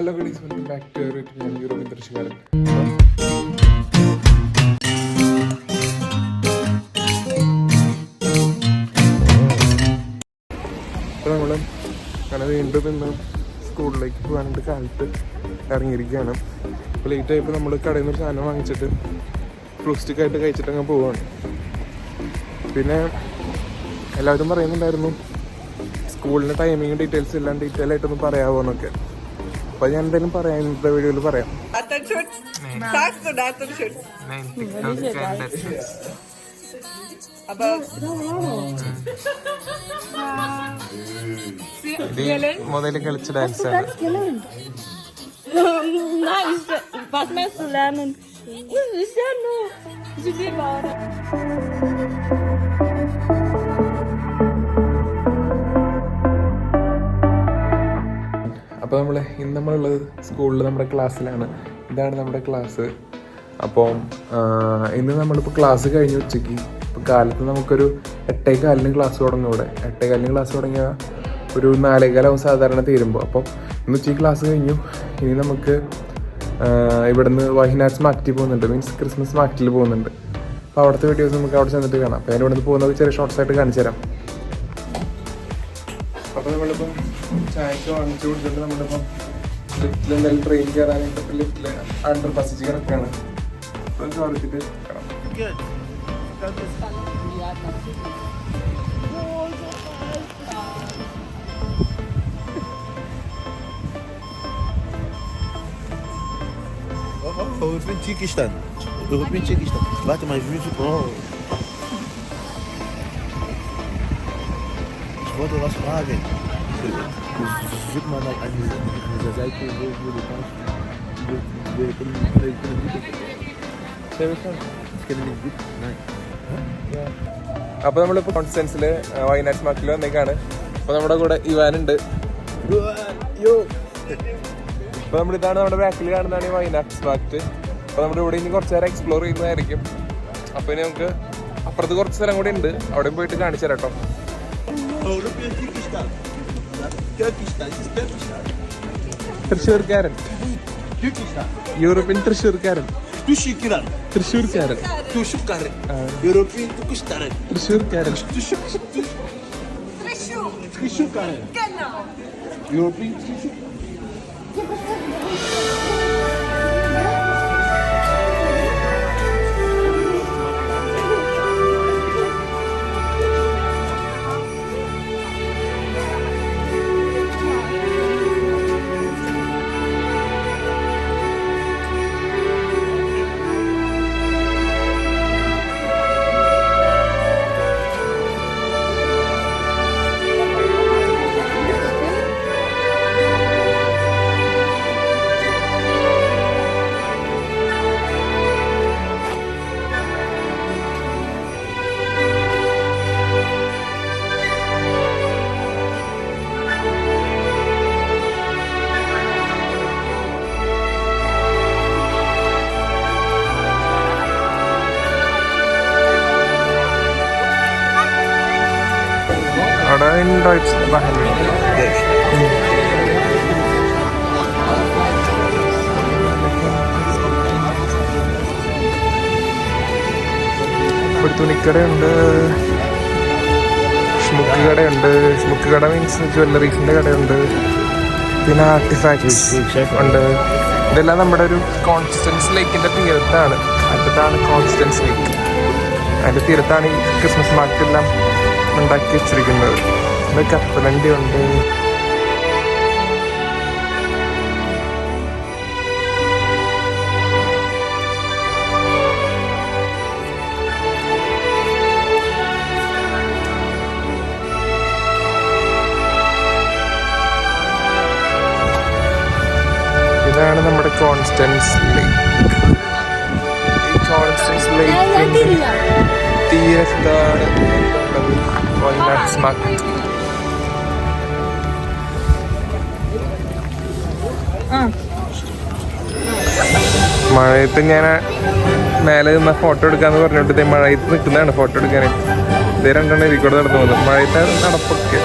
Hello guys, welcome back to ഞാൻ European തൃശ്ശൂർക്കാരൻ. അപ്പോൾ നമ്മൾ അങ്ങനെ വീണ്ടും ഇന്ന് സ്കൂളിലേക്ക് പോകാനായിട്ട് കാലത്ത് ഇറങ്ങിയിരിക്കുകയാണ്. അപ്പോൾ ലേറ്റ് ആയപ്പോൾ നമ്മൾ കടയിൽ നിന്ന് ഒരു സാധനം വാങ്ങിച്ചിട്ട് ഫ്രൂട്ട് സ്റ്റിക്കായിട്ട് കഴിച്ചിട്ട് അങ്ങ് പോവുകയാണ്. പിന്നെ എല്ലാവരും പറയുന്നുണ്ടായിരുന്നു സ്കൂളിൻ്റെ ടൈമിങ് ഡീറ്റെയിൽസ് എല്ലാം ഡീറ്റെയിൽ ആയിട്ടൊന്ന് പറയാമോ എന്നൊക്കെ. അപ്പോൾ ഞാൻ എന്തായാലും പറയാം, ഇന്നത്തെ വീഡിയോയിൽ പറയാം. മുതൽ കളിച്ച ഡാൻസ് ആണ്. അപ്പോൾ ഇന്ന് നമ്മളുള്ളത് സ്കൂളിൽ നമ്മുടെ ക്ലാസ്സിലാണ്. ഇതാണ് നമ്മുടെ ക്ലാസ്. അപ്പം ഇന്ന് നമ്മളിപ്പോൾ ക്ലാസ് കഴിഞ്ഞ് ഉച്ചയ്ക്ക് ഇപ്പോൾ കാലത്ത് നമുക്കൊരു 8:15 ക്ലാസ് തുടങ്ങും. ഇവിടെ 8:15 ക്ലാസ് തുടങ്ങിയ ഒരു 4:15 സാധാരണ തീരുമ്പോൾ. അപ്പോൾ ഇന്ന് ഉച്ചയ്ക്ക് ക്ലാസ് കഴിഞ്ഞു. ഇനി നമുക്ക് ഇവിടുന്ന് വൈനാട്സ് മാർക്കറ്റിൽ പോകുന്നുണ്ട്, മീൻസ് ക്രിസ്മസ് മാർക്കറ്റിൽ പോകുന്നുണ്ട്. അപ്പോൾ അവിടുത്തെ വീഡിയോസ് നമുക്ക് അവിടെ ചെന്നിട്ട് കാണാം. അപ്പോൾ ഞാൻ ഇവിടുന്ന് പോകുന്നത് ചെറിയ ഷോർട്സ് ആയിട്ട് കാണിച്ചു തരാം. അപ്പോൾ നമ്മളിപ്പം ചായക്ക് വാങ്ങിച്ചു കൊടുത്തിട്ട് നമ്മളിപ്പം ലിഫ്റ്റിൽ എന്തായാലും ട്രെയിൻ കയറാനായിട്ട് ലിഫ്റ്റിൽ അണ്ടർ പാസേജ് കിടക്കുകയാണ്. അപ്പോൾ ചോദിച്ചിട്ട് കാണാം. Ich bin Tschikistan. Ich bin Tschikistan. Warte mal, ich wollte was fragen. Gib mal nach dieser Seite, wo du kannst. Wir können nicht gut. Nein. അപ്പോൾ നമ്മളിപ്പോൾ കോൺസ്റ്റൻസിൽ വൈനാട്സ് മാർക്കറ്റിൽ വന്നേക്കാണ്. അപ്പോൾ നമ്മുടെ കൂടെ ഇവാനുണ്ട്. അപ്പോൾ നമ്മളിതാണ് നമ്മുടെ ബാക്കിൽ കാണുന്നതാണ് ഈ വൈനാട്സ് മാർക്കറ്റ്. അപ്പോൾ നമ്മുടെ ഇവിടെ ഇനി കുറച്ച് നേരം എക്സ്പ്ലോർ ചെയ്യുന്നതായിരിക്കും. അപ്പോൾ ഇനി നമുക്ക് അപ്പുറത്ത് കുറച്ച് സ്ഥലം കൂടി ഉണ്ട്, അവിടെയും പോയിട്ട് കാണിച്ചു തരാം കേട്ടോ. തൃശ്ശൂർക്കാരൻ, European തൃശ്ശൂർക്കാരൻ, തൃശ്ശൂർക്കാരൻ, തൃശ്ശൂർക്കാരൻ, European in Deutsch machen wir. ഇവിടെ തുണിക്കടയുണ്ട്, ഷ്മുക്ക് കടയുണ്ട്. ഷ്മുക്ക് കട മീൻസ് ജ്വല്ലറീസിൻ്റെ കടയുണ്ട്. പിന്നെ ആർട്ടിഫാക്ട്സ് ഉണ്ട്. ഇതെല്ലാം നമ്മുടെ ഒരു കോൺസ്റ്റൻസ് ലേക്കിൻ്റെ തീരത്താണ്. അറ്റത്താണ് കോൺസ്റ്റൻസ് ലേക്ക്. അതിൻ്റെ തീരത്താണ് ഈ ക്രിസ്മസ് മാർക്കറ്റെല്ലാം ഉണ്ടാക്കി വെച്ചിരിക്കുന്നത്. ഇവിടെ കപ്പലണ്ടി ഉണ്ട്. ഇതാണ് നമ്മുടെ കോൺസ്റ്റൻസ് ലേക്ക്. ഈ കോൺസ്റ്റൻസ് ലേക്കിൻ്റെ തീരത്താണ് വൈനാട്സ് മാർക്കറ്റ്. മഴയത്ത് ഞാൻ മേലെ നിന്ന് ഫോട്ടോ എടുക്കാന്ന് പറഞ്ഞിട്ട് മഴയത്ത് നിൽക്കുന്നതാണ് ഫോട്ടോ എടുക്കാനായിട്ട്. ഇതേ രണ്ടെണ്ണം ഇതിക്കൂടെ നടന്നു പോകുന്നു. മഴയത്ത് നടപ്പൊക്കെ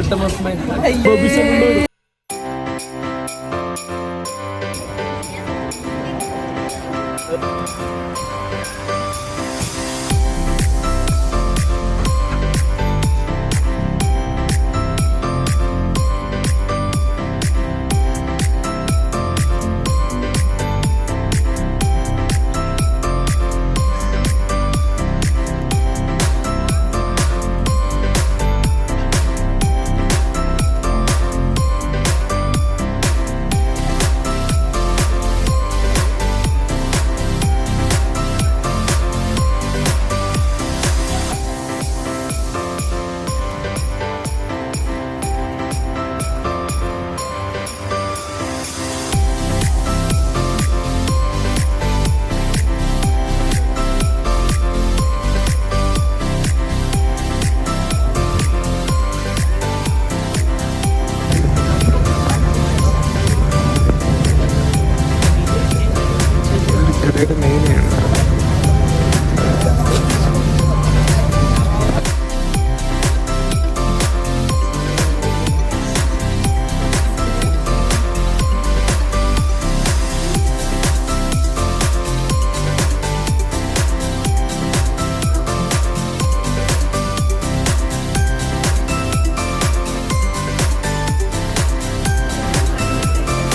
bottom of my heart.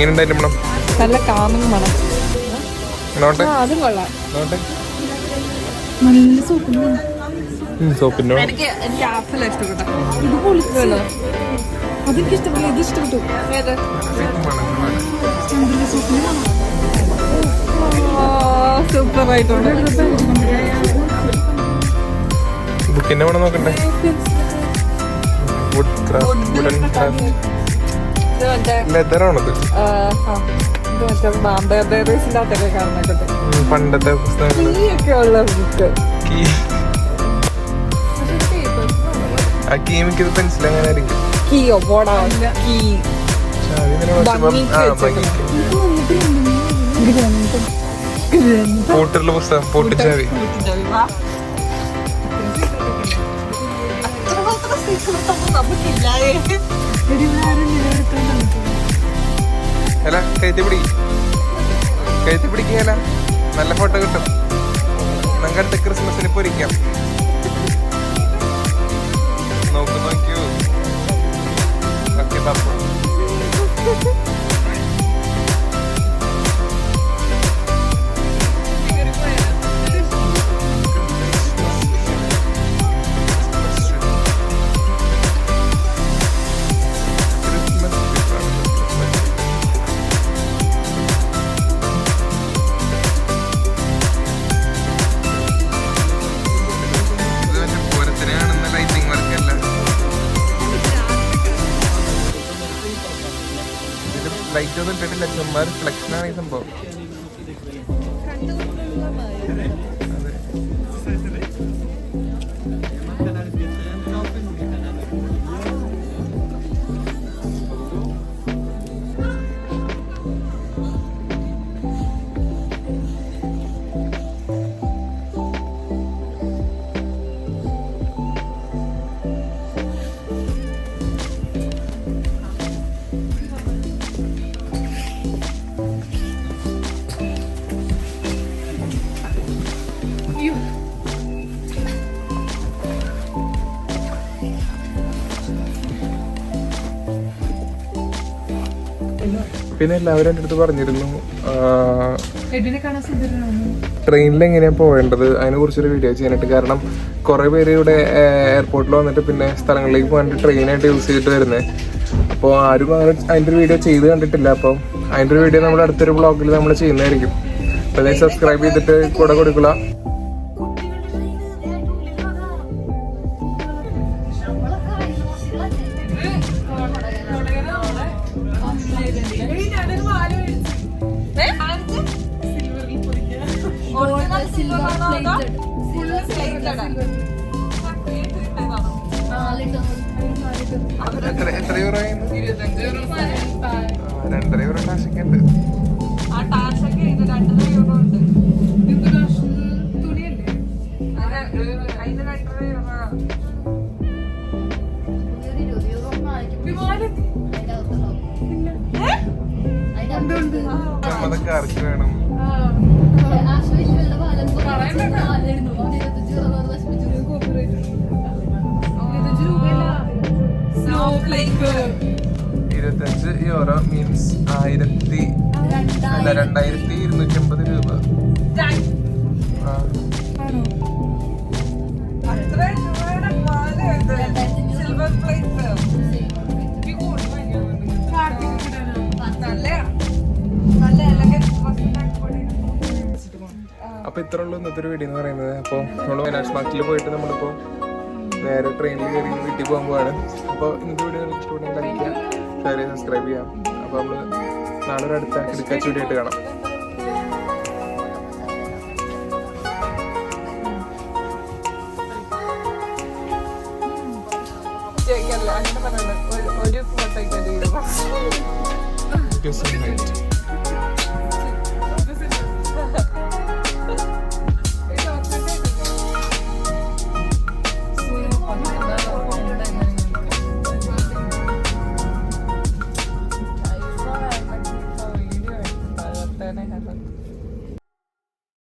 എങ്ങനെയുണ്ടായിരുന്നു മേഡം? നല്ല കാമിങ് മണം. നോട്ടെ അതും കൊള്ളാം. നോട്ടെ നല്ല സൂപ്പിന് സോപ്പിനോ? എനിക്ക് ആപ്പിൾ ഇഷ്ടപ്പെട്ടു. ഇത് പൊളിച്ചല്ലോ. അതെനിക്ക് ഇഷ്ടപ്പെട്ടു. ഇത് ഇഷ്ടപ്പെട്ടു. സൂപ്പർ ആയിട്ടുണ്ട്. ബുക്കിന്റെ വേണം നോക്കണ്ടേ? വുഡ് ക്രാഫ്റ്റ്, വുഡൻ ക്രാഫ്റ്റ്, ലെതറാണത്. പണ്ടത്തെ പുസ്തകങ്ങള് ആ കീമിക്ക് പെൻസിൽ അങ്ങനെ ആയിരിക്കും. പൂട്ടുള്ള പുസ്തകം, പൂട്ടിച്ചാവി. അല്ല കഴുത്തി പിടിക്കല നല്ല ഫോട്ടോ കിട്ടും. നമുക്ക് അടുത്ത ക്രിസ്മസിന് പൊരിക്കാം. നോക്കൂ. ഓക്കെ പാപ്പ. ലൈറ്റ് ഒന്നും ഇട്ടിട്ടില്ല, ചുമ്മാ റിഫ്ലക്ഷനാണ് ഈ സംഭവം. പിന്നെ എല്ലാവരും എൻ്റെ അടുത്ത് പറഞ്ഞിരുന്നു ട്രെയിനിൽ എങ്ങനെയാണ് പോകേണ്ടത്, അതിനെ കുറിച്ചൊരു വീഡിയോ ചെയ്യാനായിട്ട്. കാരണം കുറേ പേര് ഇവിടെ എയർപോർട്ടിൽ വന്നിട്ട് പിന്നെ സ്ഥലങ്ങളിലേക്ക് പോകാനായിട്ട് ട്രെയിനായിട്ട് യൂസ് ചെയ്തിട്ട് വരുന്നത്. അപ്പോൾ ആരും അങ്ങനെ അതിൻ്റെ ഒരു വീഡിയോ ചെയ്ത് കണ്ടിട്ടില്ല. അപ്പോൾ അതിൻ്റെ ഒരു വീഡിയോ നമ്മൾ അടുത്തൊരു വ്ളോഗിൽ നമ്മൾ ചെയ്യുന്നതായിരിക്കും. അപ്പോൾ സബ്സ്ക്രൈബ് ചെയ്തിട്ട് കൂടെ കൊടുക്കുക. എത്ര യൂറോ ആയിരുന്നു? 2.5 യൂറോ ടാക്സൊക്കെ ഉണ്ട്. സമ്മതക്കാർക്ക് വേണം. €25 മീൻസ് 2250 രൂപ. ആ. അപ്പൊ ഇത്ര ഉള്ളൂ ഇന്നത്തെ ഒരു വീഡിയോ എന്ന് പറയുന്നത്. അപ്പോൾ നമ്മൾ വയനാട് മാർക്കറ്റിൽ പോയിട്ട് നമ്മളിപ്പോ നേരെ ട്രെയിനിൽ കയറി വീട്ടിൽ പോകാൻ പോവാണ്. അപ്പോൾ ഇന്നത്തെ വീഡിയോ നിങ്ങൾക്ക് ഇഷ്ടപ്പെട്ടെങ്കിൽ ലൈക്ക് ചെയ്യാം, ഷെയർ ചെയ്യാം, സബ്സ്ക്രൈബ് ചെയ്യാം. അപ്പോൾ നമ്മൾ നാളെ ഒരു അടുത്ത കിടക്കാച്ച വീഡിയോ ആയിട്ട് കാണാം. അങ്ങനെ പറഞ്ഞത് ഒരു ഫോട്ടോ